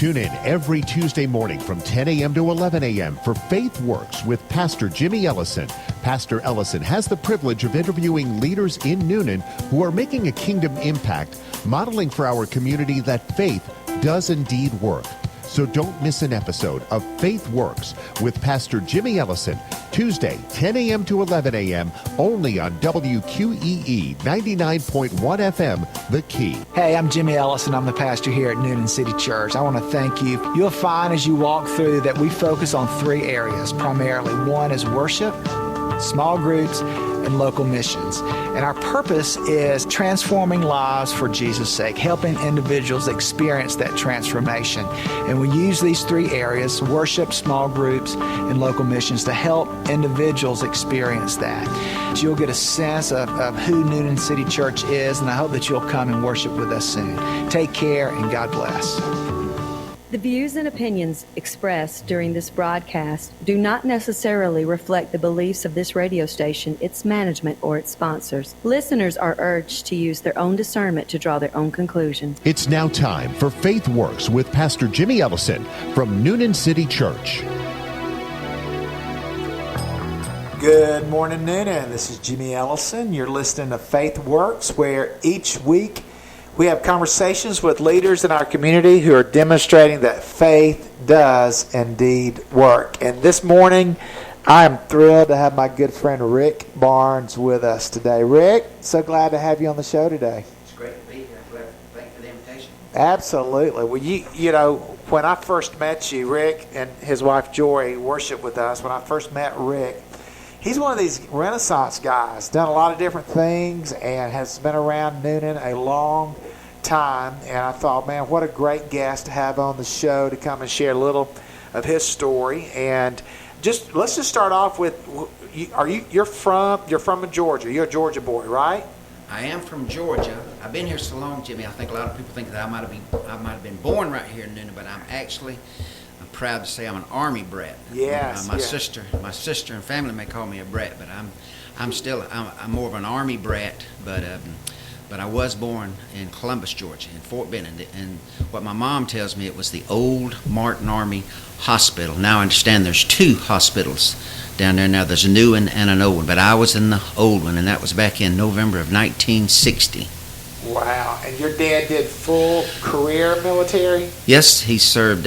Tune in every Tuesday morning from 10 a.m. to 11 a.m. for Faith Works with Pastor Jimmy Ellison. Pastor Ellison has the privilege of interviewing leaders in Newnan who are making a kingdom impact, modeling for our community that faith does indeed work. So don't miss an episode of Faith Works with Pastor Jimmy Ellison, Tuesday, 10 a.m. to 11 a.m., only on WQEE 99.1 FM, The Key. Hey, I'm Jimmy Ellison. I'm the pastor here at Newnan City Church. I want to thank you. You'll find as you walk through that we focus on three areas primarily. One is worship, small groups, and local missions. And our purpose is transforming lives for Jesus' sake, helping individuals experience that transformation. And we use these three areas, worship, small groups, and local missions, to help individuals experience that. So you'll get a sense of who Newnan City Church is, and I hope that you'll come and worship with us soon. Take care, and God bless. The views and opinions expressed during this broadcast do not necessarily reflect the beliefs of this radio station, its management, or its sponsors. Listeners are urged to use their own discernment to draw their own conclusions. It's now time for Faith Works with Pastor Jimmy Ellison from Newnan City Church. Good morning, Newnan. This is Jimmy Ellison. You're listening to Faith Works, where each week we have conversations with leaders in our community who are demonstrating that faith does indeed work. And this morning, I am thrilled to have my good friend Rick Barnes with us today. Rick, so glad to have you on the show today. It's great to be here. Thank you for the invitation. Absolutely. Well, you know, when I first met you, Rick and his wife Joy worshiped with us. When I first met Rick, he's one of these Renaissance guys, done a lot of different things and has been around Newnan a long time. And I thought, man, what a great guest to have on the show to come and share a little of his story. And let's just start off with, you're from Georgia. You're a Georgia boy, right? I am from Georgia. I've been here so long, Jimmy. I think a lot of people think that I might have been born right here in Newnan, but I'm proud to say I'm an Army brat. Yes. My sister and family may call me a brat, but I'm more of an Army brat. But I was born in Columbus, Georgia, in Fort Benning. And what my mom tells me, it was the old Martin Army Hospital. Now I understand there's two hospitals down there now. There's a new one and an old one. But I was in the old one, and that was back in November of 1960. Wow. And your dad did full career military? Yes, he served.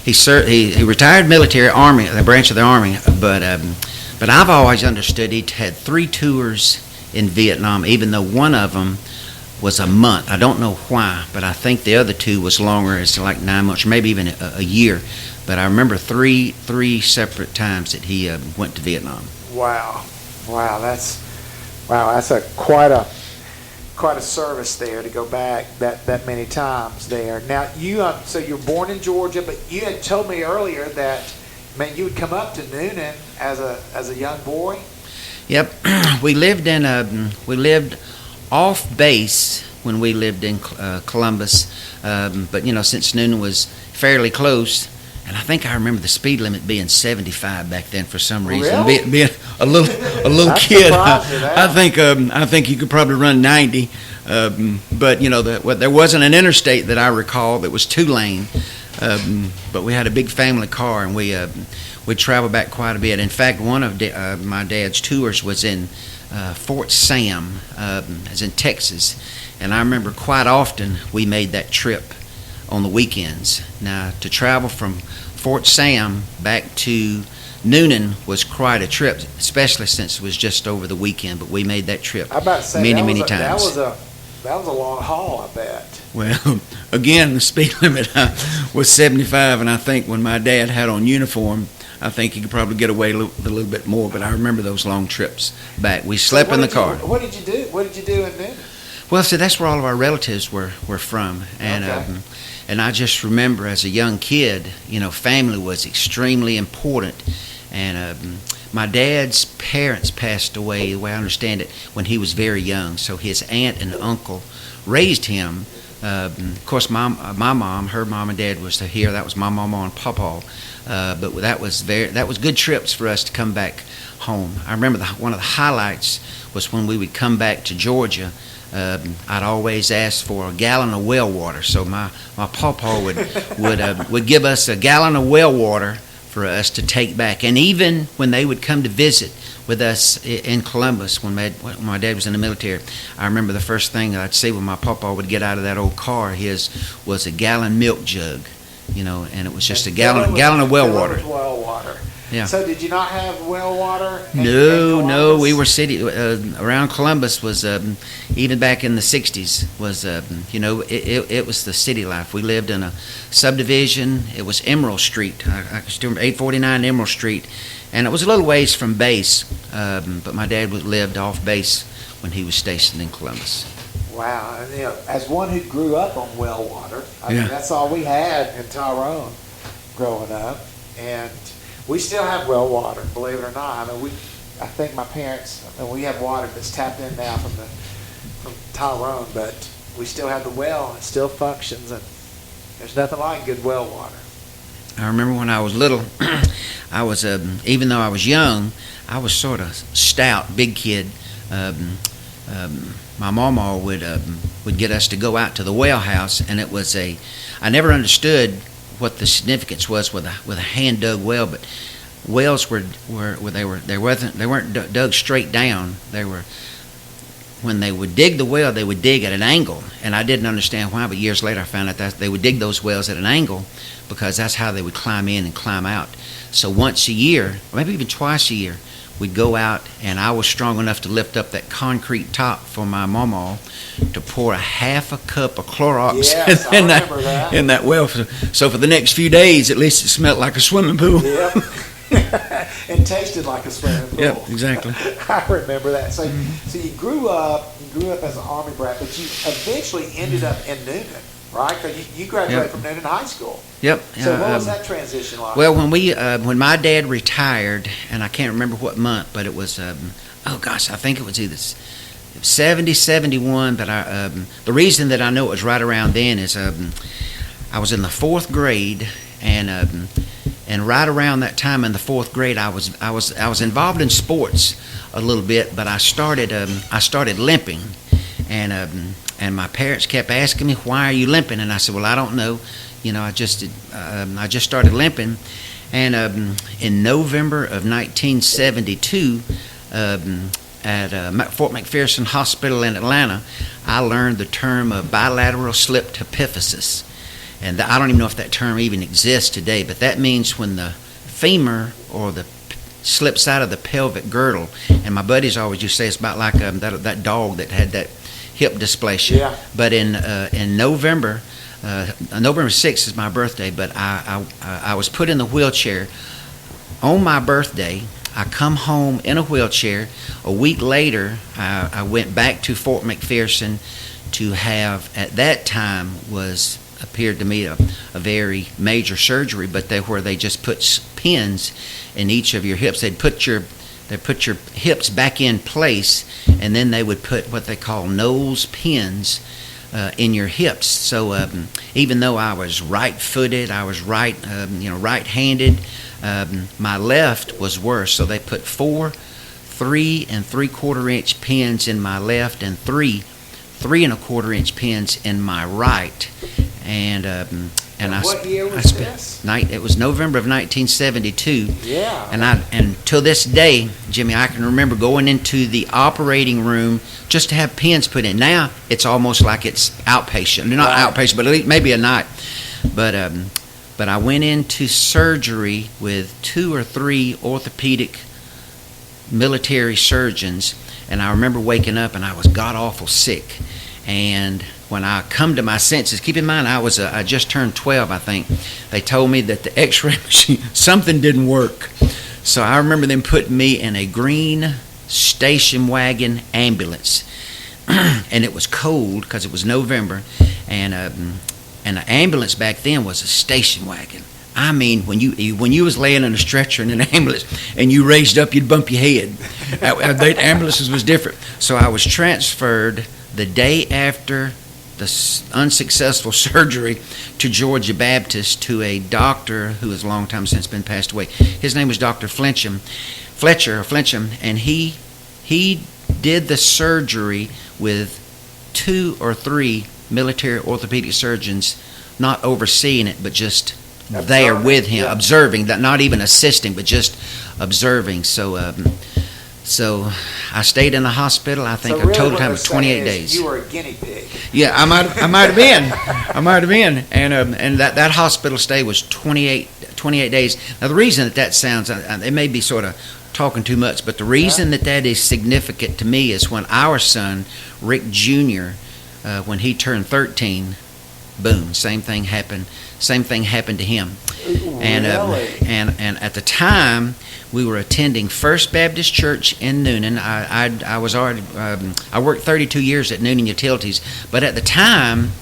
He retired military, Army, the branch of the Army. But I've always understood he'd had 3 tours in Vietnam, even though one of them was a month. I don't know why, but I think the other 2 was longer. It's like 9 months, or maybe even a year. But I remember three separate times that he went to Vietnam. Wow, that's quite a service there to go back that many times there. Now so you're born in Georgia, but you had told me earlier that, man, you would come up to Newnan as a young boy. Yep, we lived off base when we lived in Columbus, but since Newnan was fairly close, and I think I remember the speed limit being 75 back then for some reason. Really? Being a little kid, I think you could probably run 90, but there wasn't an interstate that I recall that was 2-lane, but we had a big family car, and we'd travel back quite a bit. In fact, one of my dad's tours was in Fort Sam, as in Texas, and I remember quite often we made that trip on the weekends. Now, to travel from Fort Sam back to Newnan was quite a trip, especially since it was just over the weekend, but we made that trip many times. That was a long haul, I bet. Well, again, the speed limit was 75, and I think when my dad had on uniform, I think he could probably get away with a little bit more, but I remember those long trips back. We slept in the car. What did you do? What did you do in Newnan? Well, see, that's where all of our relatives were from, and okay. And I just remember as a young kid, family was extremely important, and my dad's parents passed away, the way I understand it, when he was very young. So his aunt and uncle raised him. Of course, her mom and dad was here. That was my mama and papa. But that was good trips for us to come back home. I remember one of the highlights was when we would come back to Georgia I'd always ask for a gallon of well water. So my pawpaw would give us a gallon of well water for us to take back. And even when they would come to visit with us in Columbus, when my dad was in the military, I remember the first thing I'd see when my pawpaw would get out of that old car, his was a gallon milk jug, and it was just a gallon of well water. Yeah. So did you not have well water? No. We were city around Columbus was even back in the '60s was it was the city life. We lived in a subdivision. It was Emerald Street. I can still remember 849 Emerald Street, and it was a little ways from base. But my dad lived off base when he was stationed in Columbus. Wow. And, as one who grew up on well water, I mean that's all we had in Tyrone growing up, and we still have well water, believe it or not. I mean, I think my parents, we have water that's tapped in now from Tyrone, but we still have the well, and it still functions, and there's nothing like good well water. I remember when I was little, I was, even though I was young, I was sort of stout, big kid. My mama would get us to go out to the well house, and it was I never understood what the significance was with a hand dug well, but wells they weren't dug straight down. When they would dig the well, they would dig at an angle, and I didn't understand why. But years later, I found out that they would dig those wells at an angle because that's how they would climb in and climb out. So once a year, or maybe even twice a year, we'd go out, and I was strong enough to lift up that concrete top for my mama to pour a half a cup of Clorox in that well. So for the next few days, at least it smelled like a swimming pool. Yep. And tasted like a swimming pool. Yep, exactly. I remember that. So you grew up as an Army brat, but you eventually ended up in Newnan, right? Because you graduated from Newnan High School. Yep. So what was that transition like? Well, when my dad retired, and I can't remember what month, but it was, I think it was either 70, 71, but the reason that I know it was right around then is I was in the 4th grade, and right around that time in the 4th grade, I was involved in sports a little bit, but I started limping, and my parents kept asking me, "Why are you limping?" And I said, "Well, I don't know. I just started limping." And in November of 1972, at Fort McPherson Hospital in Atlanta, I learned the term of bilateral slip epiphysis. And I don't even know if that term even exists today, but that means when the femur or the slips out of the pelvic girdle. And my buddies always used to say it's about like that dog that had that hip dysplasia. Yeah. But in November 6th is my birthday, but I was put in the wheelchair on my birthday. I come home in a wheelchair. A week later, I went back to Fort McPherson to have, at that time, appeared to me a very major surgery, but where they just put pins in each of your hips. They'd put your hips back in place, and then they would put what they call nose pins in your hips. So even though I was right-footed, I was right-handed, my left was worse. So they put 4 3 3/4 inch pins in my left and 3 3 1/4 inch pins in my right. And what year was this? It was November of 1972. Yeah. And till this day, Jimmy, I can remember going into the operating room just to have pins put in. Now it's almost like it's outpatient. Not outpatient, but at least maybe a night. But I went into surgery with 2 or 3 orthopedic military surgeons, and I remember waking up and I was god-awful sick. And when I come to my senses, keep in mind I just turned 12, I think. They told me that the X-ray machine, something didn't work. So I remember them putting me in a green station wagon ambulance, and it was cold because it was November, and the ambulance back then was a station wagon. I mean, when you was laying in a stretcher in an ambulance and you raised up, you'd bump your head. The ambulances was different. So I was transferred the day after the unsuccessful surgery to Georgia Baptist to a doctor who has long time since been passed away. His name was Dr. Fletcher, and he did the surgery with 2 or 3 military orthopedic surgeons not overseeing it, but just there with him, observing, that not even assisting, but just observing. So so I stayed in the hospital, I think, really a total time of 28 days. You were a guinea pig. Yeah, I might have been. I might have been. And that hospital stay was 28 days. Now, the reason that sounds, it may be sort of talking too much, but the reason that is significant to me is when our son, Rick Jr., when he turned 13, boom, same thing happened to him. And and at the time, we were attending First Baptist Church in Newnan. I was already I worked 32 years at Newnan Utilities, but at the time,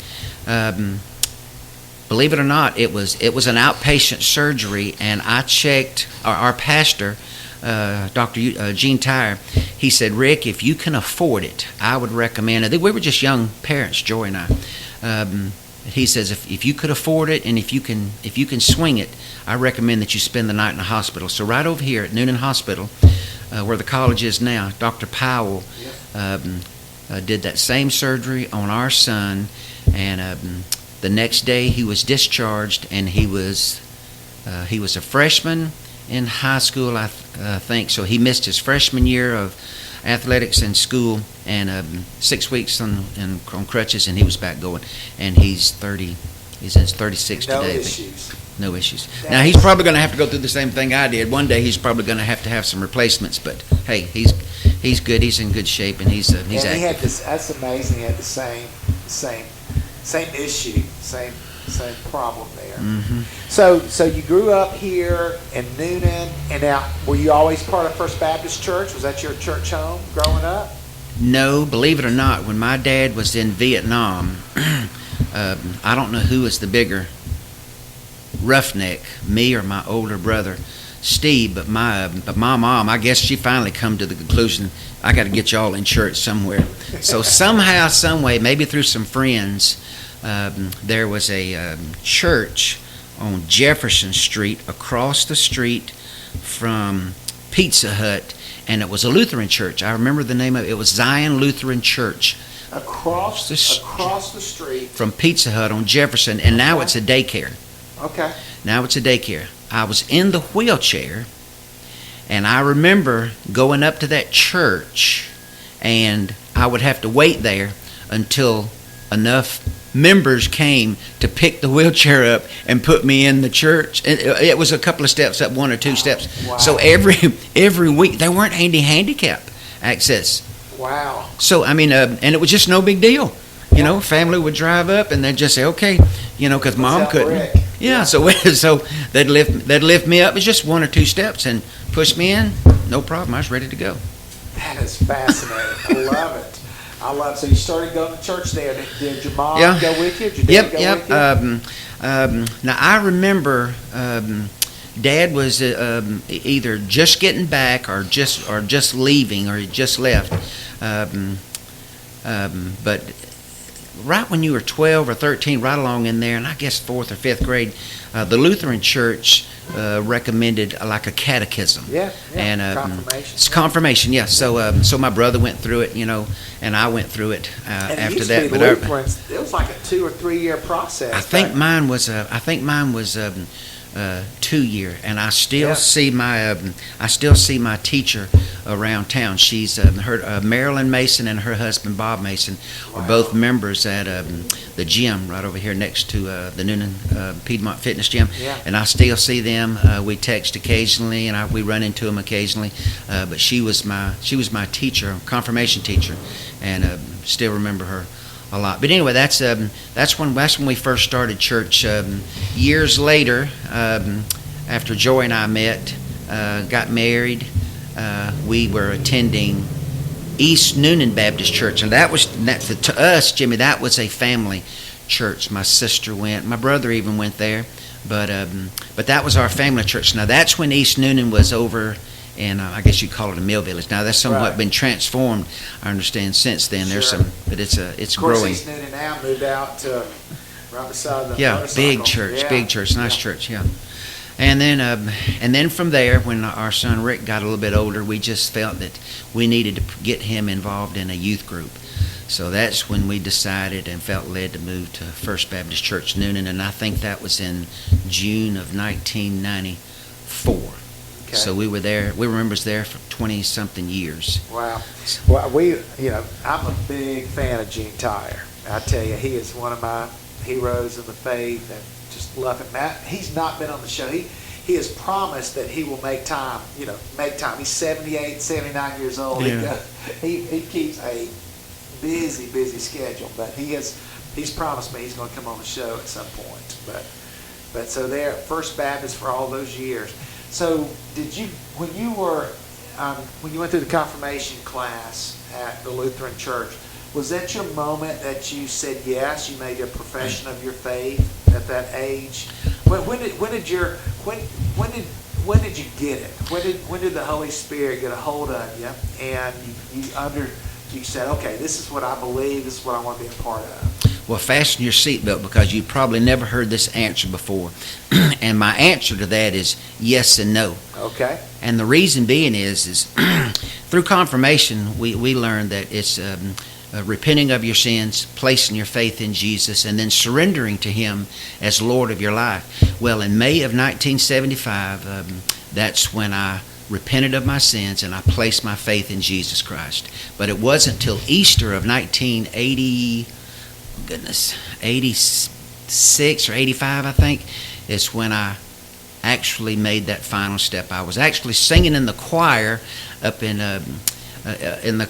believe it or not, it was an outpatient surgery, and I checked our pastor, Dr. Gene Tyre. He said, "Rick, if you can afford it, I would recommend it." We were just young parents, Joy and I. He says, if you could afford it and if you can swing it, I recommend that you spend the night in the hospital. So right over here at Newnan Hospital, where the college is now, Dr. Powell did that same surgery on our son, and the next day he was discharged, and he was a freshman in high school, I think. So he missed his freshman year of athletics in school, and 6 weeks on crutches, and he was back going. And he's 30. He's in his 36 no today. Issues. No issues. Now he's probably going to have to go through the same thing I did. One day he's probably going to have some replacements. But hey, he's good. He's in good shape, and he's active. He had this. That's amazing. He had the same issue, same problem there. Mm-hmm. So you grew up here in Newnan, and now were you always part of First Baptist Church? Was that your church home growing up? No, believe it or not, when my dad was in Vietnam, I don't know who was the bigger roughneck, me or my older brother, Steve. But my mom, I guess she finally come to the conclusion, I got to get y'all in church somewhere. So somehow, some way, maybe through some friends, there was a church on Jefferson Street, across the street from Pizza Hut, and it was a Lutheran church. I remember the name of it. It was Zion Lutheran Church. Across the street from Pizza Hut on Jefferson, and now it's a daycare. Okay. Now it's a daycare. I was in the wheelchair, and I remember going up to that church, and I would have to wait there until enough members came to pick the wheelchair up and put me in the church. It was a couple of steps up, 1 or 2 steps. Wow. So every week, there weren't any handicap access. Wow. So, I mean, and it was just no big deal. You know, family would drive up and they'd just say, okay, you know, because mom couldn't. Rick? Yeah, so they'd lift me up. It's just 1 or 2 steps and push me in. No problem. I was ready to go. That is fascinating. I love it. So you started going to church there. Did your mom go with you? Did your dad go with you? Now, I remember Dad was either just getting back or just leaving, or he just left. But right when you were 12 or 13, right along in there, and I guess 4th or 5th grade, the Lutheran Church recommended like a catechism. Yeah. And confirmation. It's confirmation, yeah. So my brother went through it, you know, and I went through it and after it used that. To be But Lutherans, it was like a 2 or 3 year process. I think mine was 2 year, and I still see my teacher around town. She's Marilyn Mason, and her husband Bob Mason are both members at the gym right over here next to the Newnan Piedmont Fitness Gym. Yeah. And I still see them. We text occasionally, and we run into them occasionally. But she was my teacher, confirmation teacher, and still remember her a lot. But anyway, that's when we first started church. Years later, after Joy and I met, got married, we were attending East Newnan Baptist Church, and to us, Jimmy, that was a family church. My sister went, my brother even went there, but that was our family church. Now that's when East Newnan was over. And I guess you call it a mill village. Now that's somewhat been transformed, I understand, since then. There's but it's growing. Of course, East Newnan now moved out to right beside the motorcycle. Big church, nice church, yeah. And then from there, when our son Rick got a little bit older, we just felt that we needed to get him involved in a youth group. So that's when we decided and felt led to move to First Baptist Church Noonan, and I think that was in June of 1994. Okay. So we were there. We were members there for 20-something years. Wow. Well, I'm a big fan of Gene Tyre. I tell you, he is one of my heroes of the faith, and just love him. Matt, he's not been on the show. He has promised that he will make time. He's 78, 79 years old. Yeah. He keeps a busy schedule, but he's promised me he's going to come on the show at some point. But so there at First Baptist for all those years. So did you, when you went through the confirmation class at the Lutheran Church, was that your moment that you said yes, you made a profession of your faith at that age? When did you get it? When did the Holy Spirit get a hold of you, and you said, okay, this is what I believe, this is what I want to be a part of? Well, fasten your seatbelt, because you probably never heard this answer before. And my answer to that is yes and no. Okay. And the reason being is through confirmation, we learned that it's repenting of your sins, placing your faith in Jesus, and then surrendering to Him as Lord of your life. Well, in May of 1975, that's when I repented of my sins and I placed my faith in Jesus Christ. But it wasn't till Easter of 86 or 85, I think, is when I actually made that final step. I was actually singing in the choir up in the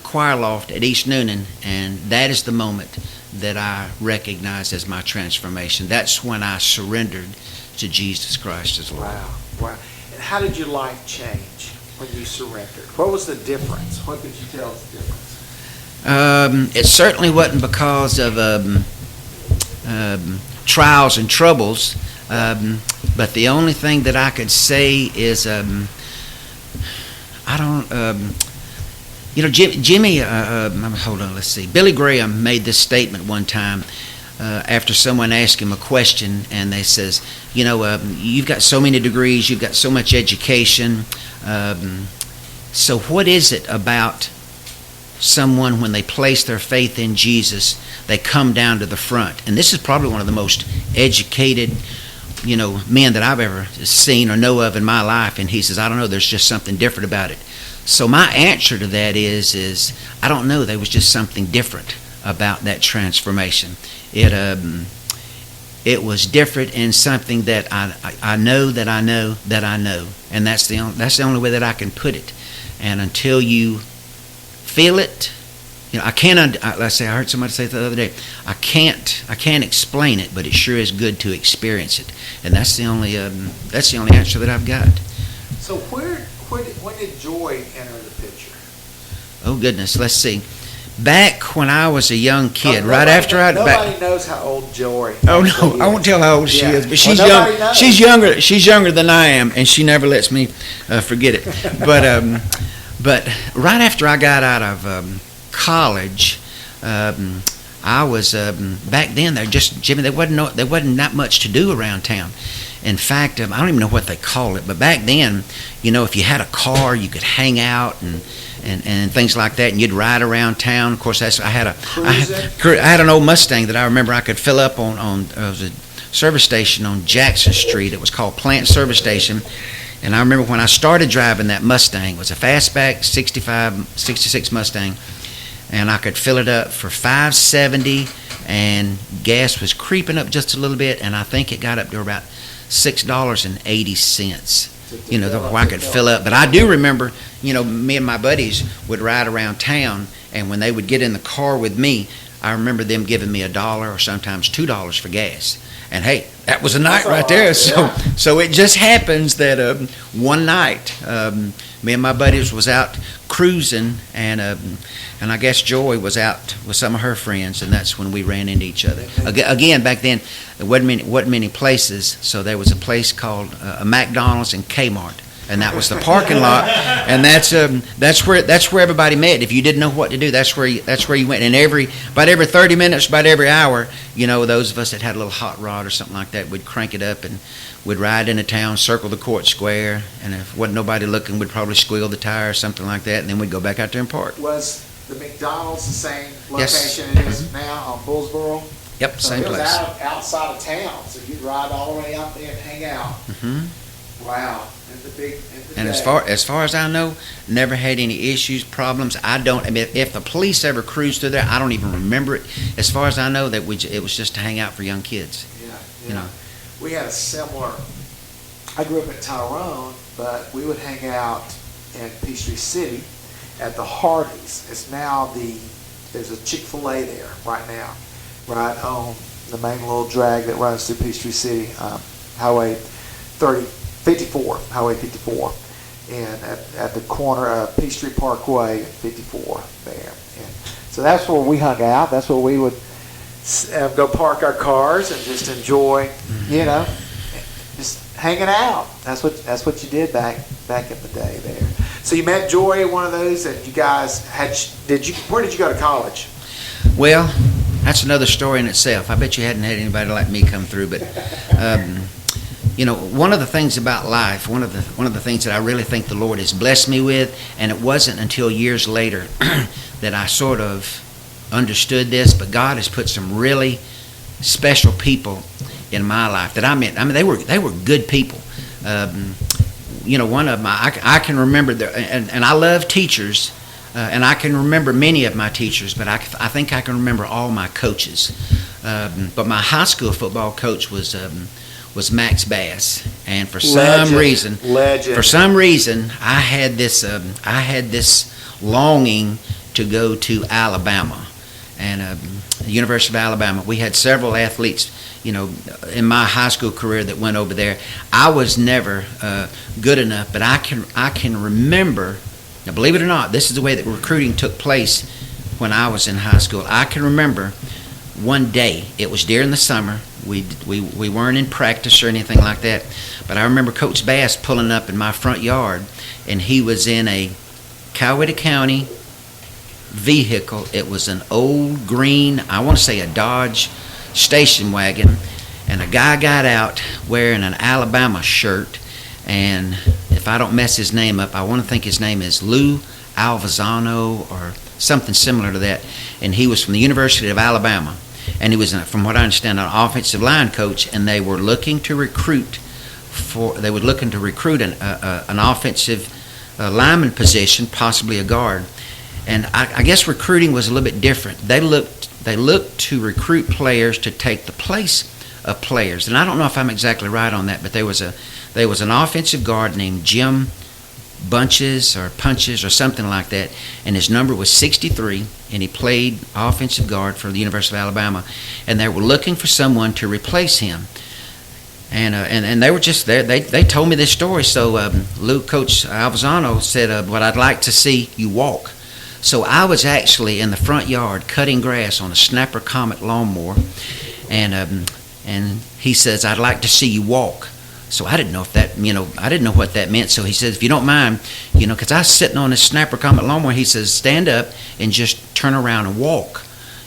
choir loft at East Noonan, and that is the moment that I recognize as my transformation. That's when I surrendered to Jesus Christ as Lord. Wow. And how did your life change when you surrendered? What was the difference? What could you tell us the difference? It certainly wasn't because of trials and troubles, but the only thing that I could say is Jimmy, hold on, let's see. Billy Graham made this statement one time after someone asked him a question, and they says, you've got so many degrees, you've got so much education, so what is it about someone, when they place their faith in Jesus, they come down to the front? And this is probably one of the most educated men that I've ever seen or know of in my life. And he says, I don't know, there's just something different about it. So my answer to that is I don't know, there was just something different about that transformation. It was different in something that I know that I know that I know, and that's the only way that I can put it. And until you feel it, I can't. Let's say I heard somebody say the other day, I can't explain it, but it sure is good to experience it, and that's the only answer that I've got. So when did joy enter the picture? Oh goodness, let's see. Back when I was a young kid, Nobody knows how old Joy. Oh no, I won't tell how old she is, but she's young. Knows. She's younger. She's younger than I am, and she never lets me forget it. But right after I got out of college, I was back then. There wasn't that much to do around town. In fact, I don't even know what they call it, but back then, if you had a car, you could hang out and things like that, and you'd ride around town. Of course, I had an old Mustang that I remember I could fill up on it was a service station on Jackson Street. It was called Plant Service Station. And I remember when I started driving that Mustang, it was a fastback 66 Mustang, and I could fill it up for $5.70, and gas was creeping up just a little bit, and I think it got up to about $6.80. Where I could fill up. But I do remember, me and my buddies would ride around town, and when they would get in the car with me, I remember them giving me $1 or sometimes $2 for gas. And hey, that was a night right there. So it just happens that one night, me and my buddies was out cruising, and I guess Joy was out with some of her friends, and that's when we ran into each other. Again, back then, there wasn't many places, so there was a place called a McDonald's and Kmart. and that was the parking lot, and that's where everybody met. If you didn't know what to do, that's where you went. And about every 30 minutes, about every hour, those of us that had a little hot rod or something like that, would crank it up and would ride into town, circle the court square, and if wasn't nobody looking, we'd probably squeal the tire or something like that, and then we'd go back out there and park. Was the McDonald's the same Yes. location it is now on Bullsboro? Yep, So same it was place. outside of town, so you'd ride all the way out there and hang out. Hmm. Wow. And as far as I know, never had any issues, problems. I mean, if the police ever cruised through there, I don't even remember it. As far as I know, it was just to hang out for young kids. Yeah. We had a similar, I grew up in Tyrone, but we would hang out in Peachtree City at the Hardee's. It's now there's a Chick-fil-A there right now, right on the main little drag that runs through Peachtree City, Highway 54, and at the corner of Peachtree Parkway and 54 there. And so that's where we hung out. That's where we would go park our cars and just enjoy, just hanging out. That's what you did back in the day there. So you met Joy at one of those, and you guys where did you go to college? Well, that's another story in itself. I bet you hadn't had anybody like me come through, but one of the things about life, one of the things that I really think the Lord has blessed me with, and it wasn't until years later that I sort of understood this, but God has put some really special people in my life that I met. I mean, they were good people. One of them, I can remember, and I love teachers, and I can remember many of my teachers, but I think I can remember all my coaches. But my high school football coach was Max Bass, and for some reason, I had this longing to go to Alabama, and the University of Alabama. We had several athletes, in my high school career that went over there. I was never good enough, but I can remember. Now, believe it or not, this is the way that recruiting took place when I was in high school. I can remember one day. It was during the summer. We weren't in practice or anything like that, but I remember Coach Bass pulling up in my front yard, and he was in a Coweta County vehicle. It was an old green, I want to say a Dodge station wagon, and a guy got out wearing an Alabama shirt, and if I don't mess his name up, I want to think his name is Lou Alvazano or something similar to that, and he was from the University of Alabama, and he was, from what I understand, an offensive line coach, and they were looking to recruit an offensive lineman position, possibly a guard. And I guess recruiting was a little bit different. They looked to recruit players to take the place of players. And I don't know if I'm exactly right on that, but there was an offensive guard named Jim Punches or something like that, and his number was 63, and he played offensive guard for the University of Alabama, and they were looking for someone to replace him. And they were just there. They told me this story. So Coach Alvazano said, "What I'd like to see you walk." So I was actually in the front yard cutting grass on a Snapper Comet lawnmower, and he says, "I'd like to see you walk." So I didn't know I didn't know what that meant. So he says, "If you don't mind, because I was sitting on this Snapper Comet lawnmower," he says, "stand up and just turn around and walk."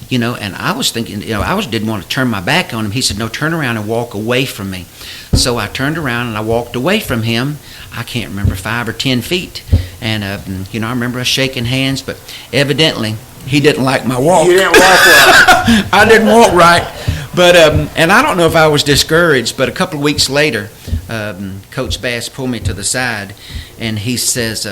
And I was thinking, didn't want to turn my back on him. He said, "No, turn around and walk away from me." So I turned around and I walked away from him. I can't remember, 5 or 10 feet. And, I remember us shaking hands, but evidently he didn't like my walk. You didn't walk right. I didn't walk right. But, and I don't know if I was discouraged, but a couple of weeks later, Coach Bass pulled me to the side, and he says,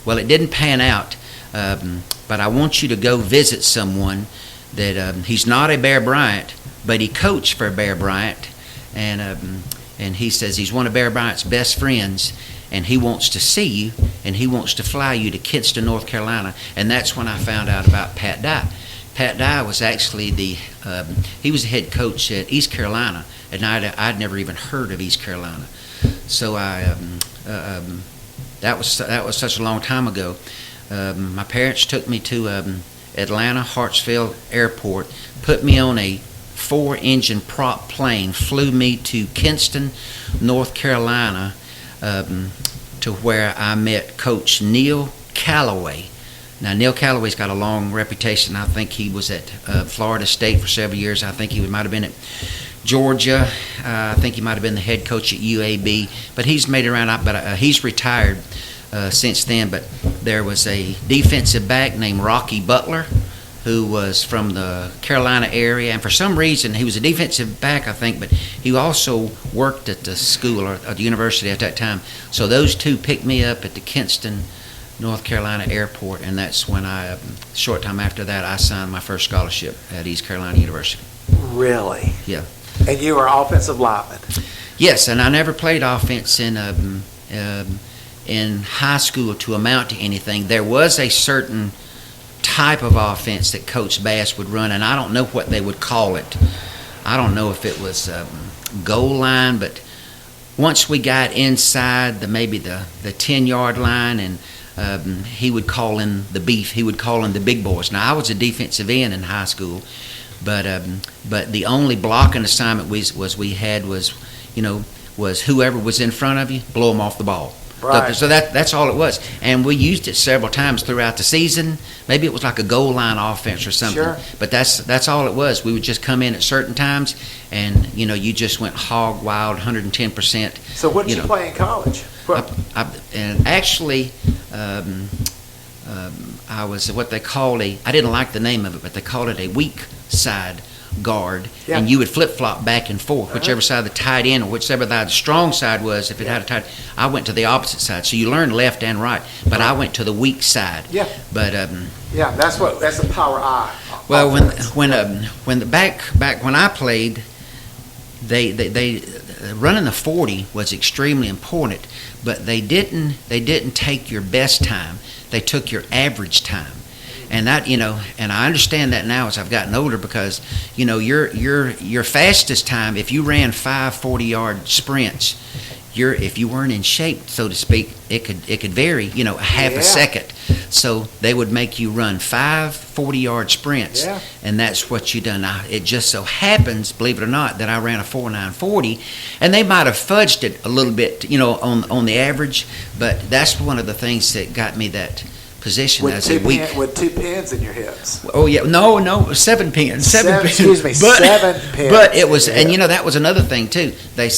"Well, it didn't pan out, but I want you to go visit someone that he's not a Bear Bryant, but he coached for Bear Bryant, and he says he's one of Bear Bryant's best friends, and he wants to see you, and he wants to fly you to Kinston, North Carolina." And that's when I found out about Pat Dye. Pat Dye was actually he was the head coach at East Carolina, and I'd never even heard of East Carolina. So that was such a long time ago. My parents took me to Atlanta Hartsfield Airport, put me on a 4-engine prop plane, flew me to Kinston, North Carolina, to where I met Coach Neil Callaway. Now, Neil Callaway's got a long reputation. I think he was at Florida State for several years. I think he might have been at Georgia. I think he might have been the head coach at UAB. But he's made it around. But he's retired since then. But there was a defensive back named Rocky Butler who was from the Carolina area. And for some reason, he was a defensive back, I think, but he also worked at the school or at the university at that time. So those two picked me up at the Kinston, North Carolina airport, and that's when a short time after that, I signed my first scholarship at East Carolina University. Really? Yeah. And you were offensive lineman? Yes, and I never played offense in high school to amount to anything. There was a certain type of offense that Coach Bass would run, and I don't know what they would call it. I don't know if it was goal line, but once we got inside maybe the 10-yard line, and he would call in the beef. He would call in the big boys. Now, I was a defensive end in high school, but the only blocking assignment we had was whoever was in front of you, blow them off the ball. Right. So that's all it was. And we used it several times throughout the season. Maybe it was like a goal line offense or something. Sure. But that's all it was. We would just come in at certain times, and you just went hog wild, 110%. So what did you play in college? And actually, I was what they called I didn't like the name of it, but they called it a weak side guard, yeah. And you would flip-flop back and forth, whichever side the tight end or whichever the strong side was. If it had a tight, I went to the opposite side. So you learned left and right, but I went to the weak side. Yeah. But that's a power eye. Well, when back when I played, they running the 40 was extremely important, but they didn't take your best time. They took your average time. And that, and I understand that now as I've gotten older, because, your fastest time, if you ran 5 40-yard sprints, if you weren't in shape, so to speak, it could vary, a half a second. So they would make you run 5 40-yard sprints, and that's what you done. Now, it just so happens, believe it or not, that I ran a 4.940, and they might have fudged it a little bit, on the average, but that's one of the things that got me that position with as a weak. With 2 pins in your hips. Oh yeah, no, 7 pins. 7 pins. Excuse me, 7 pins. But it was, and that was another thing too. They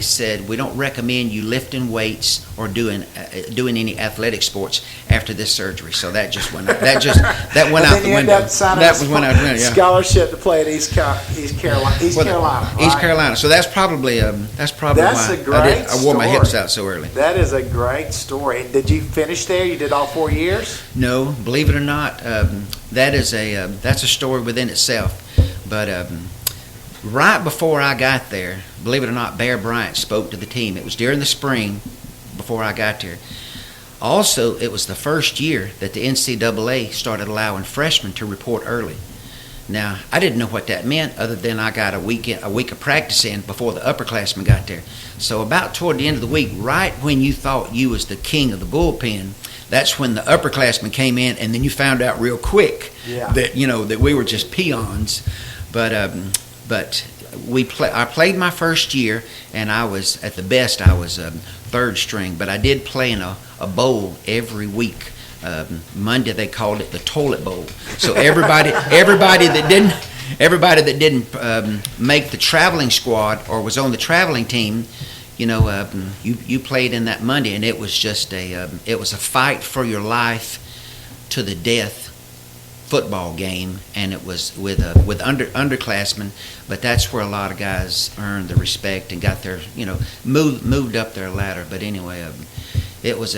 said we don't recommend you lifting weights or doing any athletic sports after this surgery. So that just went out. That went out the window. That was when I went. Yeah. Scholarship to play at East Carolina. Right? East Carolina. So that's probably why I wore my hips out so early. That is a great story. Did you finish there? You did all 4 years? No, believe it or not, that's a story within itself. But right before I got there, believe it or not, Bear Bryant spoke to the team. It was during the spring before I got there. Also, it was the first year that the NCAA started allowing freshmen to report early. Now, I didn't know what that meant other than I got a week of practice in before the upperclassmen got there. So about toward the end of the week, right when you thought you was the king of the bullpen, that's when the upperclassmen came in, and then you found out real quick that that we were just peons. But I played my first year, and I was at the best. I was third string, but I did play in a bowl every week. Monday they called it the toilet bowl. So everybody that didn't make the traveling squad or was on the traveling team, you played in that Monday, and it was just it was a fight for your life to the death football game, and it was with underclassmen, but that's where a lot of guys earned the respect and got their moved up their ladder. But anyway, it was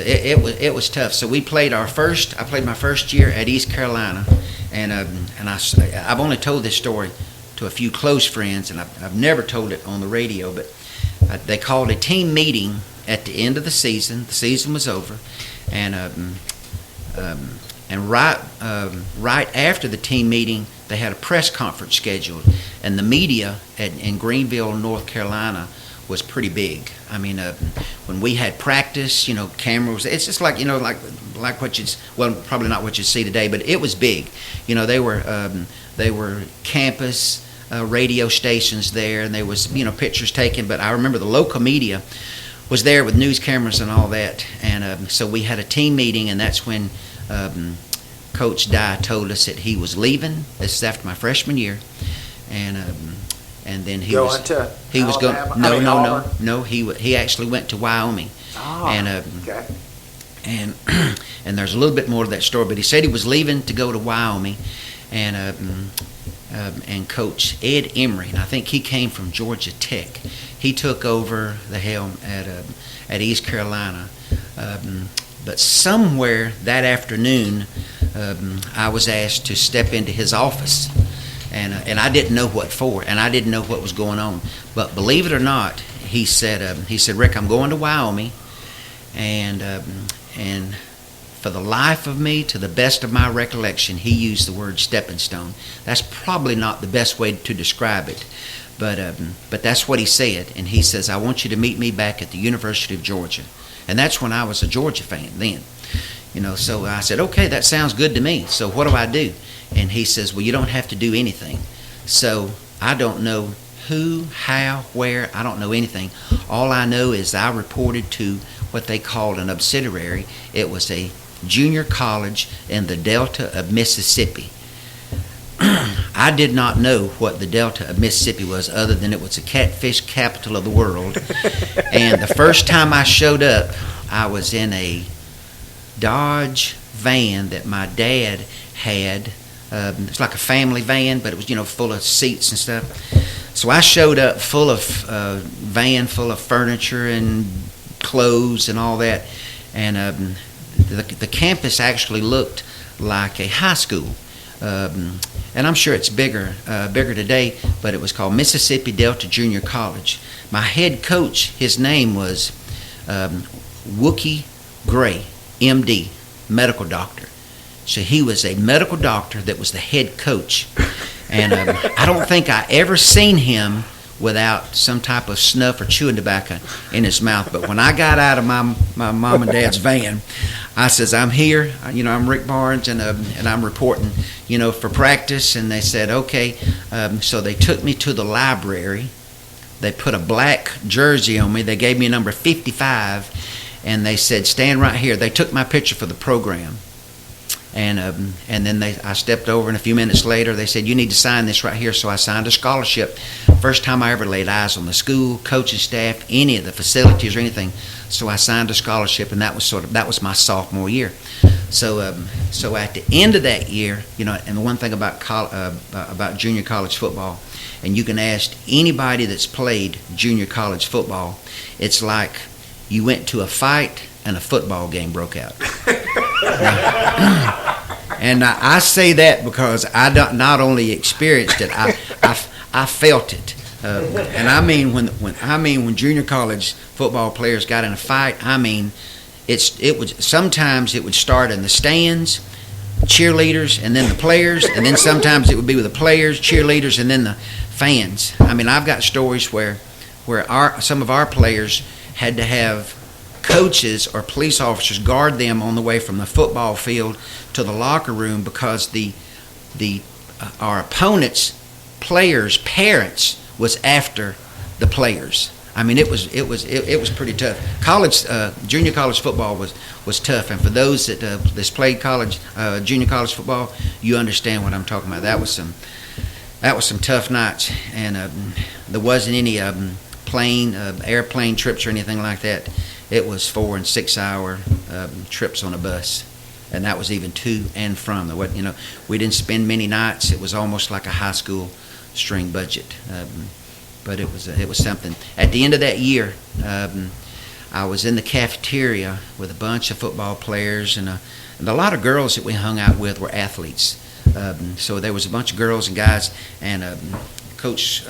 tough. So I played my first year at East Carolina, and I've only told this story to a few close friends, and I've never told it on the radio, but they called a team meeting at the end of the season. The season was over, and right after the team meeting, they had a press conference scheduled, and the media in Greenville, North Carolina, was pretty big. I mean, when we had practice, cameras. It's just like like what probably not what you see today, but it was big. They were campus radio stations there, and there was pictures taken. But I remember the local media was there with news cameras and all that. And so we had a team meeting, and that's when Coach Dye told us that he was leaving. This is after my freshman year, and then he was going. No. He actually went to Wyoming. Oh, and okay. And and there's a little bit more to that story, but he said he was leaving to go to Wyoming, and Coach Ed Emery, and I think he came from Georgia Tech. He took over the helm at East Carolina. But somewhere that afternoon, I was asked to step into his office, and I didn't know what for, and I didn't know what was going on. But believe it or not, he said, Rick, I'm going to Wyoming, and for the life of me, to the best of my recollection, he used the word stepping stone. That's probably not the best way to describe it, but that's what he said. And he says, I want you to meet me back at the University of Georgia. And that's when I was a Georgia fan then. So I said, okay, that sounds good to me. So what do I do? And he says, well, you don't have to do anything. So I don't know who, how, where, I don't know anything. All I know is I reported to what they called an subsidiary. It was a junior college in the Delta of Mississippi. I did not know what the Delta of Mississippi was, other than it was the catfish capital of the world. And the first time I showed up, I was in a Dodge van that my dad had. It's like a family van, but it was, full of seats and stuff. So I showed up full of van full of furniture and clothes and all that. And the campus actually looked like a high school. And I'm sure it's bigger today, but it was called Mississippi Delta Junior College. My head coach, his name was Wookie Gray, MD, medical doctor. So he was a medical doctor that was the head coach. And I don't think I ever seen him without some type of snuff or chewing tobacco in his mouth. But when I got out of my mom and dad's van, I says, I'm here, I'm Rick Barnes, and I'm reporting, for practice. And they said, okay. So they took me to the library. They put a black jersey on me. They gave me a number 55, and they said, stand right here. They took my picture for the program. And then I stepped over, and a few minutes later, they said, you need to sign this right here. So I signed a scholarship. First time I ever laid eyes on the school, coaching staff, any of the facilities or anything. So I signed a scholarship, and that was my sophomore year. So at the end of that year, and the one thing about junior college football, and you can ask anybody that's played junior college football, it's like you went to a fight and a football game broke out. And I say that because I not only experienced it, I felt it. And I mean when junior college football players got in a fight, sometimes it would start in the stands, cheerleaders, and then the players, and then sometimes it would be with the players, cheerleaders, and then the fans. I mean, I've got stories where some of our players had to have coaches or police officers guard them on the way from the football field to the locker room because our opponents' players' parents was after the players. I mean, it was pretty tough. Junior college football was tough, and for those that's played junior college football, you understand what I'm talking about. That was some tough nights, and there wasn't any airplane trips or anything like that. It was 4 and 6 hour trips on a bus, and that was even to and from. We didn't spend many nights. It was almost like a high school string budget, but it was something. At the end of that year, I was in the cafeteria with a bunch of football players, and a lot of girls that we hung out with were athletes. So there was a bunch of girls and guys, and Coach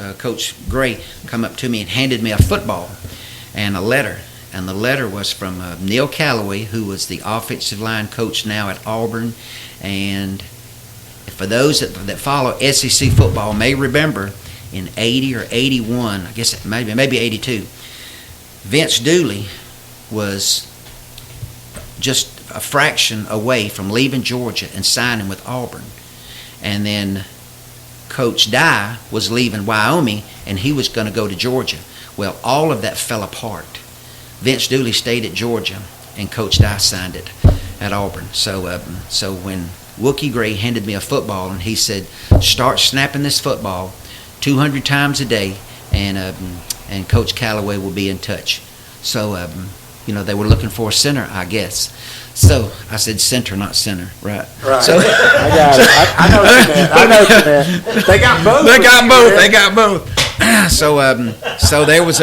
Gray come up to me and handed me a football and a letter. And the letter was from Neil Calloway, who was the offensive line coach now at Auburn. And for those that follow SEC football may remember, in 80 or 81, I guess maybe 82, Vince Dooley was just a fraction away from leaving Georgia and signing with Auburn. And then Coach Dye was leaving Wyoming, and he was going to go to Georgia. Well, all of that fell apart. Vince Dooley stayed at Georgia, and Coach Dye signed it at Auburn. So when Wookie Gray handed me a football, and he said, "Start snapping this football 200 times a day, and Coach Callaway will be in touch." So they were looking for a center, I guess. So I said center, not center, right? Right. So, I got it. I know what you meant. I know what you meant. They got both. They got both. So there was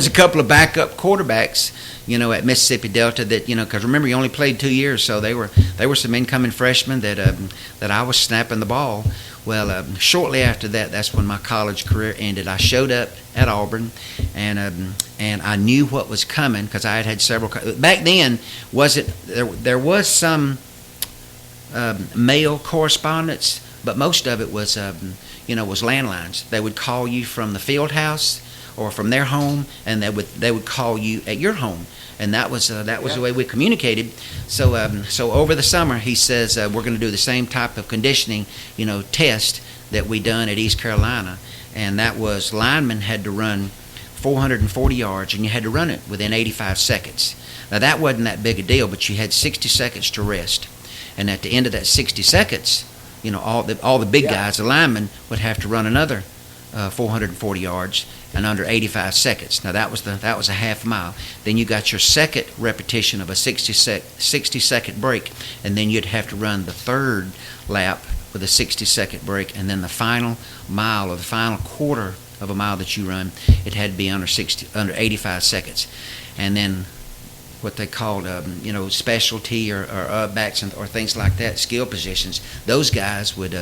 a couple of backup quarterbacks, at Mississippi Delta that, because remember, you only played 2 years, so they were some incoming freshmen that I was snapping the ball. Well, shortly after that, that's when my college career ended. I showed up at Auburn, and I knew what was coming because I had several. Back then, there was some mail correspondence, but most of it was was landlines. They would call you from the field house or from their home, and they would call you at your home. And that was the way we communicated. So over the summer, he says we're going to do the same type of conditioning, test that we done at East Carolina, and that was linemen had to run 440 yards, and you had to run it within 85 seconds. Now that wasn't that big a deal, but you had 60 seconds to rest, and at the end of that 60 seconds, all the big guys, the linemen, would have to run another 440 yards and under 85 seconds. Now that was a half mile. Then you got your second repetition of a 60-second break, and then you'd have to run the third lap with a 60-second break, and then the final mile or the final quarter of a mile that you run, it had to be under 85 seconds. And then what they called, specialty or backs or things like that, skill positions. Those guys would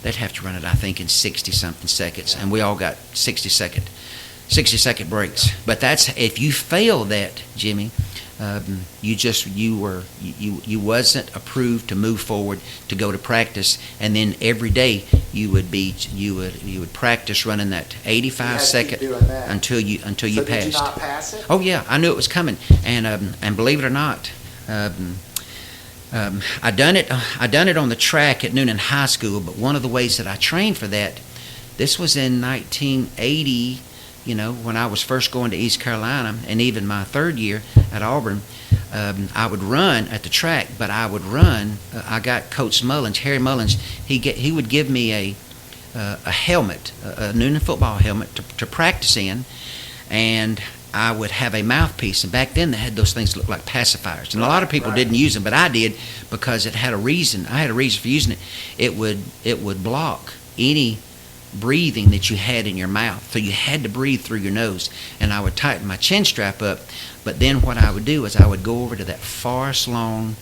they'd have to run it, I think, in 60-something seconds, and we all got 60-second breaks. But that's if you fail that, Jimmy, you wasn't approved to move forward to go to practice, and then every day you would practice running that 85-second until you passed. Did you not pass it? Oh yeah, I knew it was coming, and believe it or not, I done it on the track at Noonan High School. But one of the ways that I trained for that, this was in 1980. When I was first going to East Carolina, and even my third year at Auburn, I would run at the track. But I would run. I got Coach Mullins, Harry Mullins. He would give me a helmet, a Noonan football helmet to practice in, and I would have a mouthpiece. And back then they had those things that looked like pacifiers, and a lot of people didn't use them, but I did because it had a reason. I had a reason for using it. It would block any breathing that you had in your mouth, so you had to breathe through your nose. And I would tighten my chin strap up, but then what I would do is I would go over to that Forest Lawn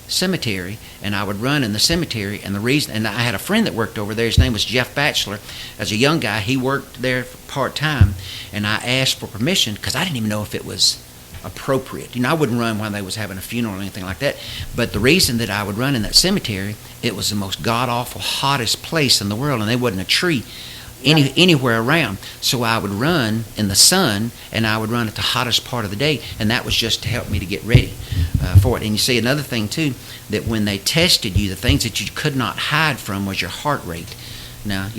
cemetery, and I would run in the cemetery. And I had a friend that worked over there. His name was Jeff Batchelor. As a young guy, he worked there part-time, and I asked for permission because I didn't even know if it was appropriate. I wouldn't run while they was having a funeral or anything like that. But the reason that I would run in that cemetery, it was the most god-awful, hottest place in the world, and there wasn't a tree anywhere around. So I would run in the sun, and I would run at the hottest part of the day, and that was just to help me to get ready for it. And you see another thing too, that when they tested you, the things that you could not hide from was your heart rate. Now,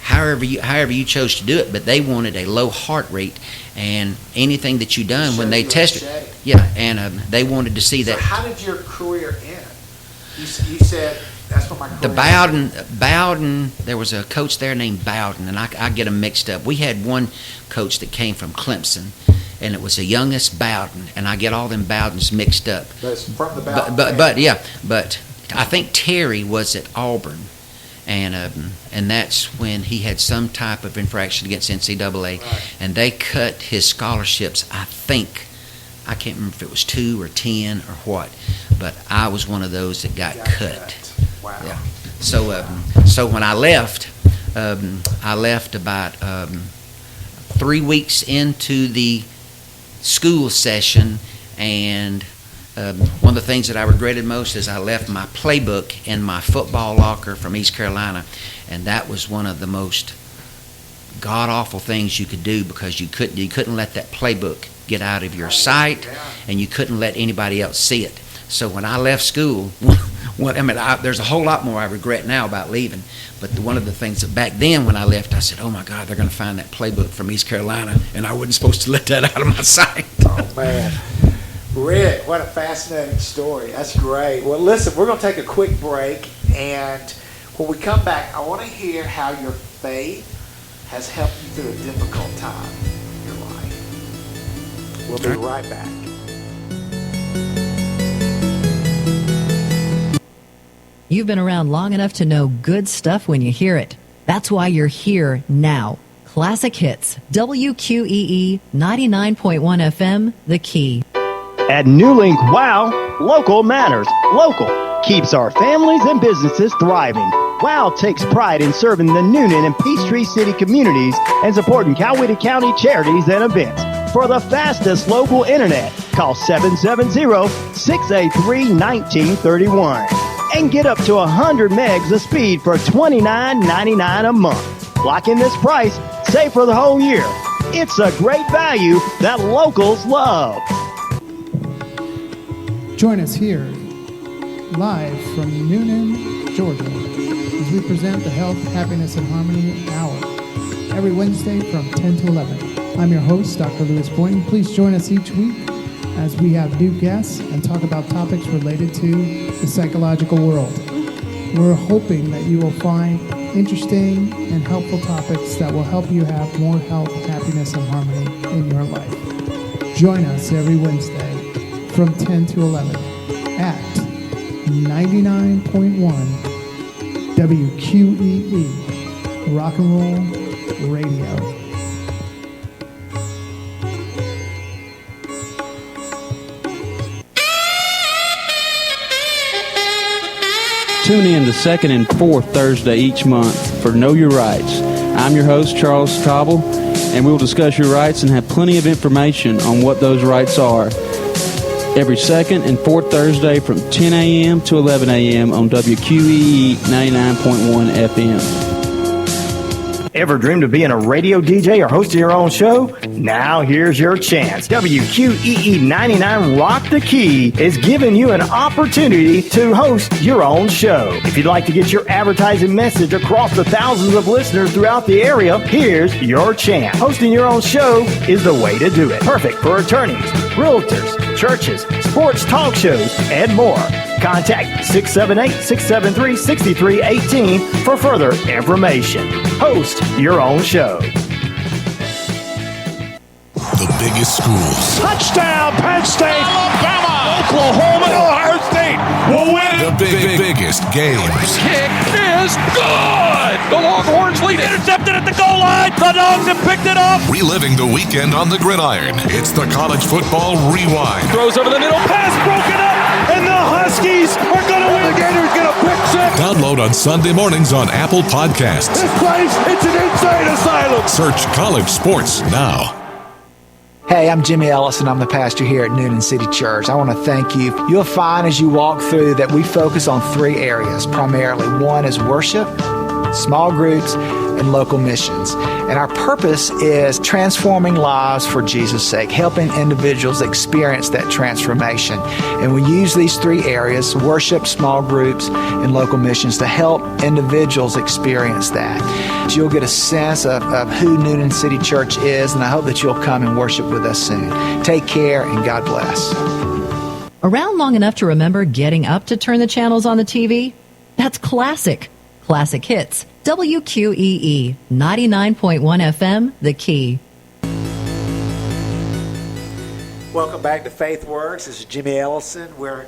however you chose to do it, but they wanted a low heart rate, and anything that you done when they tested, they wanted to see that. So how did your career end? You said that's what my career. The Bowden, there was a coach there named Bowden, and I get them mixed up. We had one coach that came from Clemson, and it was the youngest Bowden, and I get all them Bowdens mixed up. That's from the Bowden. But I think Terry was at Auburn. And that's when he had some type of infraction against NCAA, and they cut his scholarships. I can't remember if it was 2 or 10 or what, but I was one of those that got cut. Wow. Yeah. So when I left about 3 weeks into the school session, and one of the things that I regretted most is I left my playbook in my football locker from East Carolina, and that was one of the most god-awful things you could do, because you couldn't let that playbook get out of your sight, and you couldn't let anybody else see it. So when I left school, there's a whole lot more I regret now about leaving. But one of the things that back then when I left, I said, oh my God, they're going to find that playbook from East Carolina, and I wasn't supposed to let that out of my sight. Oh, man. Rick, what a fascinating story. That's great. Well, listen, we're going to take a quick break, and when we come back, I want to hear how your faith has helped you through a difficult time in your life. We'll be right back. You've been around long enough to know good stuff when you hear it. That's why you're here now. Classic Hits, WQEE 99.1 FM, The Key. At Newlink, WOW, local matters. Local keeps our families and businesses thriving. WOW takes pride in serving the Newnan and Peachtree City communities and supporting Coweta County charities and events. For the fastest local internet, call 770-683-1931. And get up to 100 megs of speed for $29.99 a month. Lock in this price, save for the whole year. It's a great value that locals love. Join us here, live from Newnan, Georgia, as we present the Health, Happiness, and Harmony Hour, every Wednesday from 10 to 11. I'm your host, Dr. Lewis Boynton. Please join us each week as we have new guests and talk about topics related to the psychological world. We're hoping that you will find interesting and helpful topics that will help you have more health, happiness, and harmony in your life. Join us every Wednesday from 10 to 11 at 99.1 WQEE Rock and Roll Radio. Tune in the second and fourth Thursday each month for Know Your Rights. I'm your host, Charles Trauble, and we will discuss your rights and have plenty of information on what those rights are. Every second and fourth Thursday from 10 a.m. to 11 a.m. on WQEE 99.1 FM. Ever dreamed of being a radio DJ or hosting your own show? Now here's your chance. WQEE 99 Rock the Key is giving you an opportunity to host your own show. If you'd like to get your advertising message across the thousands of listeners throughout the area, here's your chance. Hosting your own show is the way to do it. Perfect for attorneys, realtors, churches, sports talk shows, and more. Contact 678-673-6318 for further information. Host your own show. The biggest schools. Touchdown, Penn State! Alabama! Oklahoma! Ohio State will win it! The biggest games. Kick is good! The Longhorns lead. Intercepted at the goal line. The Dogs have picked it up. Reliving the weekend on the gridiron. It's the College Football Rewind. Throws over the middle. Pass broken up. And the Huskies are going to win. The Gators get a pick six. Download on Sunday mornings on Apple Podcasts. This place, it's an insane asylum. Search College Sports now. Hey, I'm Jimmy Ellison. I'm the pastor here at Newnan City Church. I want to thank you. You'll find as you walk through that we focus on three areas primarily. One is worship, small groups, and local missions. And our purpose is transforming lives for Jesus' sake, helping individuals experience that transformation. And we use these three areas, worship, small groups, and local missions, to help individuals experience that. You'll get a sense of who Newnan City Church is, and I hope that you'll come and worship with us soon. Take care, and God bless. Around long enough to remember getting up to turn the channels on the TV? That's classic. Classic Hits. WQEE 99.1 FM, The Key. Welcome back to Faith Works. This is Jimmy Ellison. We're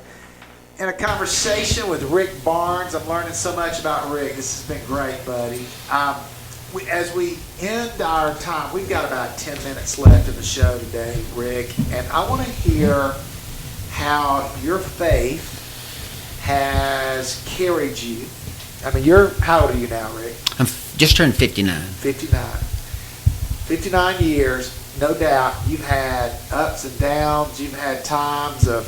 in a conversation with Rick Barnes. I'm learning so much about Rick. This has been great, buddy. As we end our time, we've got about 10 minutes left of the show today, Rick, and I want to hear how your faith has carried you. I mean, how old are you now, Rick? I'm just turned 59. 59 years, no doubt. You've had ups and downs. You've had times of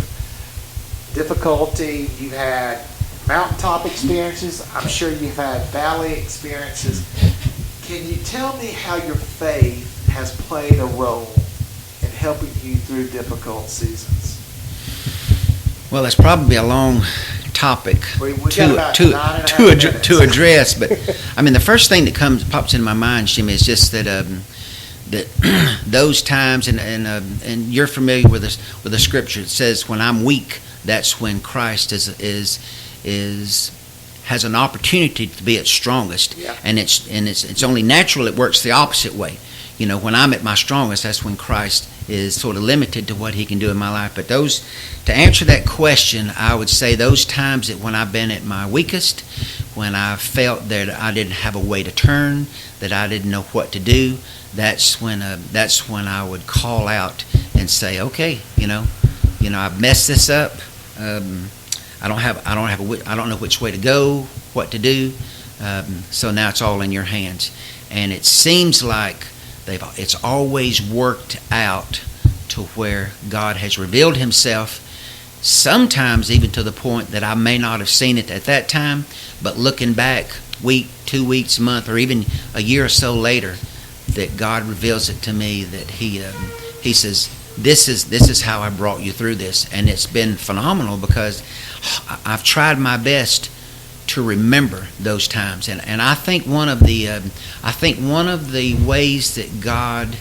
difficulty. You've had mountaintop experiences. I'm sure you've had valley experiences. Can you tell me how your faith has played a role in helping you through difficult seasons? Well, that's probably a long topic We got about 9.5 minutes. to address. But I mean, the first thing that pops into my mind, Jimmy, is just that that those times, and you're familiar with the scripture. It says, "When I'm weak, that's when Christ has an opportunity to be at strongest." Yeah. And it's only natural it works the opposite way. You know, when I'm at my strongest, that's when Christ is sort of limited to what he can do in my life. But to answer that question, I would say those times that when I've been at my weakest, when I felt that I didn't have a way to turn, that I didn't know what to do, that's when I would call out and say, okay, you know, I've messed this up. I don't know which way to go, what to do. So now it's all in your hands. And it seems like it's always worked out to where God has revealed himself, sometimes even to the point that I may not have seen it at that time, but looking back week, 2 weeks, month, or even a year or so later, that God reveals it to me, that he says, this is how I brought you through this. And it's been phenomenal because I've tried my best to remember those times, and I think one of the ways that God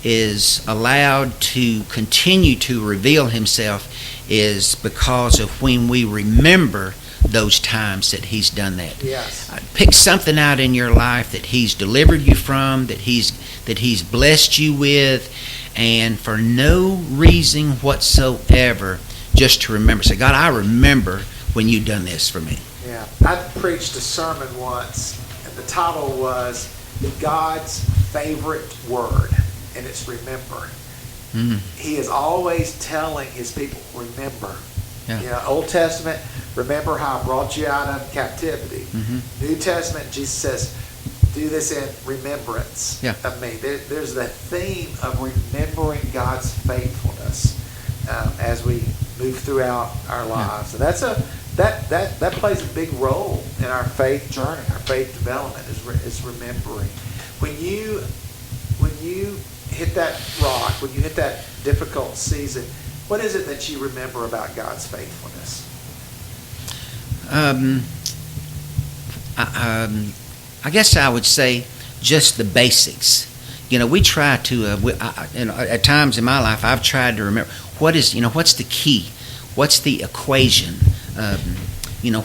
is allowed to continue to reveal himself is because of when we remember those times that he's done that. Yes. Pick something out in your life that he's delivered you from, that he's blessed you with, and for no reason whatsoever, just to remember. Say, God, I remember when you done this for me. Yeah. I preached a sermon once, and the title was God's Favorite Word, and it's remember. Mm-hmm. He is always telling his people, remember. Yeah. You know, Old Testament, remember how I brought you out of captivity. Mm-hmm. New Testament, Jesus says, do this in remembrance of me. There's that theme of remembering God's faithfulness as we move throughout our lives. And that plays a big role in our faith journey, our faith development is remembering. When you hit that rock, when you hit that difficult season, what is it that you remember about God's faithfulness? I guess I would say just the basics. You know, we try to, at times in my life, I've tried to remember what's the key, what's the equation,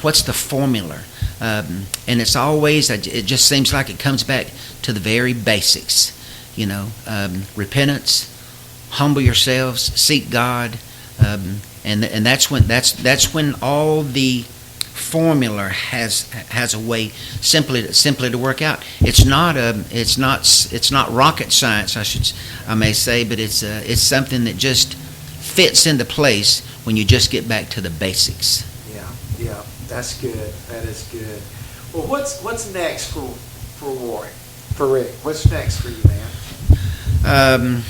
what's the formula, and it's always, it just seems like it comes back to the very basics. Repentance, humble yourselves, seek God, and that's when all the formula has a way simply to work out. It's not rocket science, I may say, but it's something that just fits into place when you just get back to the basics. Yeah, that's good. That is good. Well, what's next for Rick? What's next for you, man?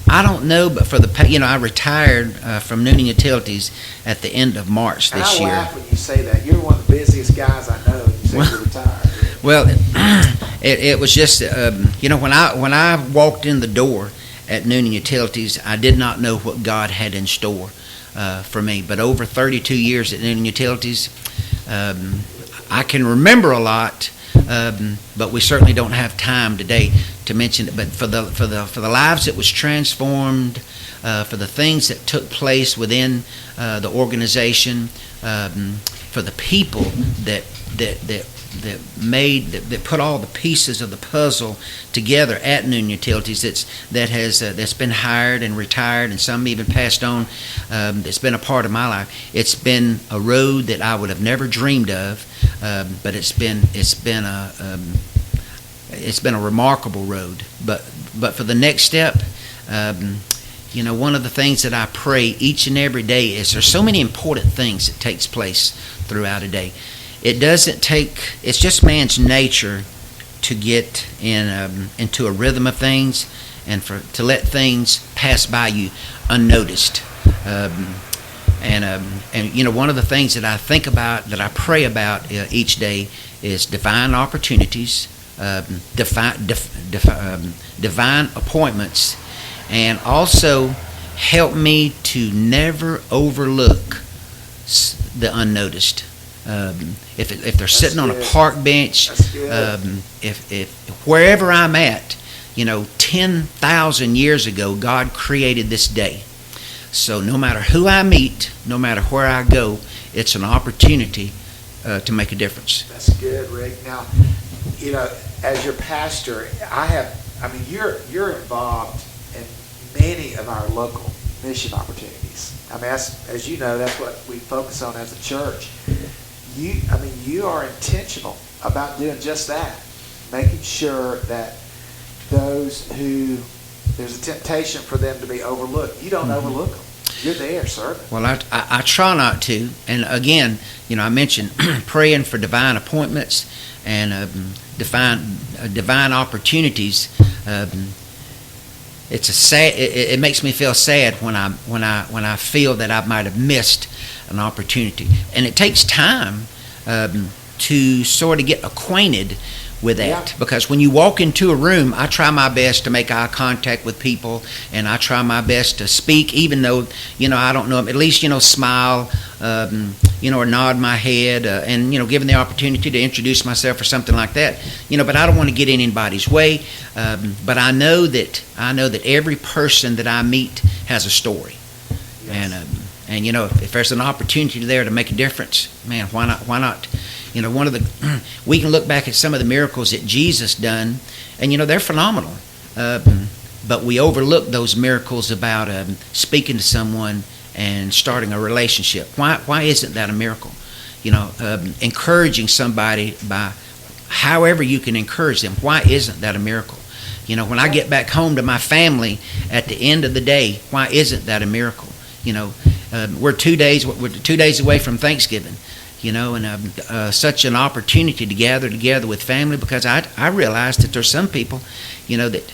I don't know, but I retired from Noonan Utilities at the end of March this year. And I laugh when you say that. You're one of the busiest guys I know. You say you're retired. Well, it was just when I walked in the door at Noonan Utilities, I did not know what God had in store for me. But over 32 years at Noonan Utilities, I can remember a lot. But we certainly don't have time today to mention it. But for the lives that was transformed, for the things that took place within the organization, for the people that put all the pieces of the puzzle together at Noonan Utilities, that's been hired and retired, and some even passed on. That's been a part of my life. It's been a road that I would have never dreamed of. But it's been a remarkable road. But for the next step, one of the things that I pray each and every day is there's so many important things that takes place throughout a day. It's just man's nature to get into a rhythm of things and to let things pass by you unnoticed. And one of the things that I think about, that I pray about each day, is divine opportunities, divine appointments, and also help me to never overlook the unnoticed. If they're sitting on a park bench, if wherever I'm at, 10,000 years ago, God created this day. So no matter who I meet, no matter where I go, it's an opportunity to make a difference. That's good, Rick. Now, as your pastor, you're involved in many of our local mission opportunities. As you know, that's what we focus on as a church. You are intentional about doing just that, making sure that those who there's a temptation for them to be overlooked, you don't overlook them. You're there, sir. Well, I try not to. And again, I mentioned praying for divine appointments and divine opportunities. It's it makes me feel sad when I feel that I might have missed an opportunity, and it takes time to sort of get acquainted with that, because when you walk into a room, I try my best to make eye contact with people, and I try my best to speak, even though I don't know them. At least smile, or nod my head, and given the opportunity to introduce myself or something like that. But I don't want to get in anybody's way. But I know that every person that I meet has a story, and if there's an opportunity there to make a difference, man, why not? We can look back at some of the miracles that Jesus done, and they're phenomenal. But we overlook those miracles about speaking to someone and starting a relationship. Why isn't that a miracle? Encouraging somebody by however you can encourage them. Why isn't that a miracle? When I get back home to my family at the end of the day, why isn't that a miracle? We're 2 days away from Thanksgiving. And such an opportunity to gather together with family, because I realize that there's some people, that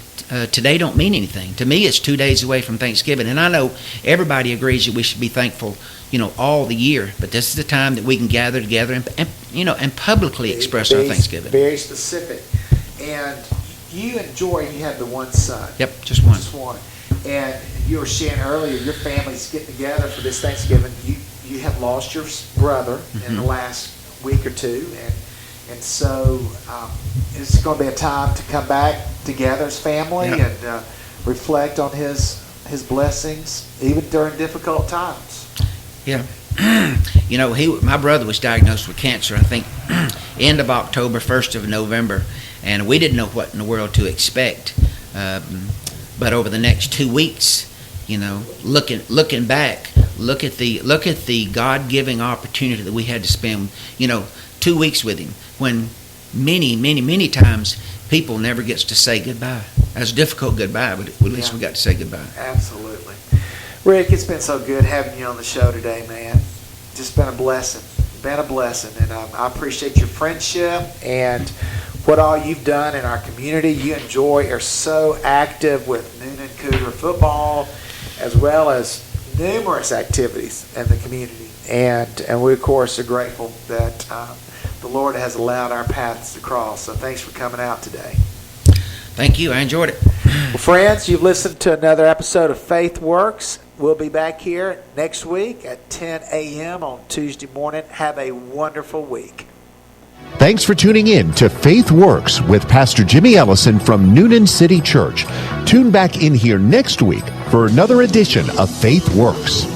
today don't mean anything. To me, it's 2 days away from Thanksgiving, and I know everybody agrees that we should be thankful, all the year. But this is the time that we can gather together and publicly express our Thanksgiving. Very specific. And you have the one son. Yep, just one. Just one. And you were sharing earlier, your family's getting together for this Thanksgiving. You have lost your brother in the last week or two, and so it's going to be a time to come back together as family and reflect on his blessings, even during difficult times. Yeah. My brother was diagnosed with cancer, I think, end of October, 1st of November, and we didn't know what in the world to expect. But over the next 2 weeks, looking back, look at the God-giving opportunity that we had to spend, 2 weeks with him, when many times people never gets to say goodbye. That's a difficult goodbye, but at least we got to say goodbye. Absolutely. Rick, it's been so good having you on the show today, man. Just been a blessing. And I appreciate your friendship and what all you've done in our community. You are so active with Noonan Cougar football, as well as numerous activities in the community. And we, of course, are grateful that the Lord has allowed our paths to cross. So thanks for coming out today. Thank you. I enjoyed it. Well, friends, you've listened to another episode of Faith Works. We'll be back here next week at 10 a.m. on Tuesday morning. Have a wonderful week. Thanks for tuning in to Faith Works with Pastor Jimmy Ellison from Noonan City Church. Tune back in here next week for another edition of Faith Works.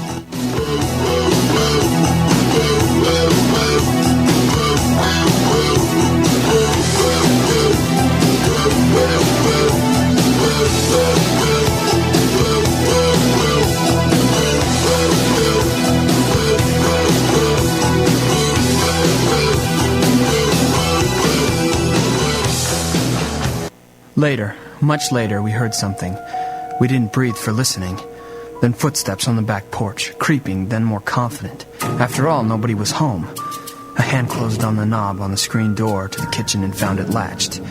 Later, much later, we heard something. We didn't breathe for listening. Then footsteps on the back porch, creeping, then more confident. After all, nobody was home. A hand closed on the knob on the screen door to the kitchen and found it latched.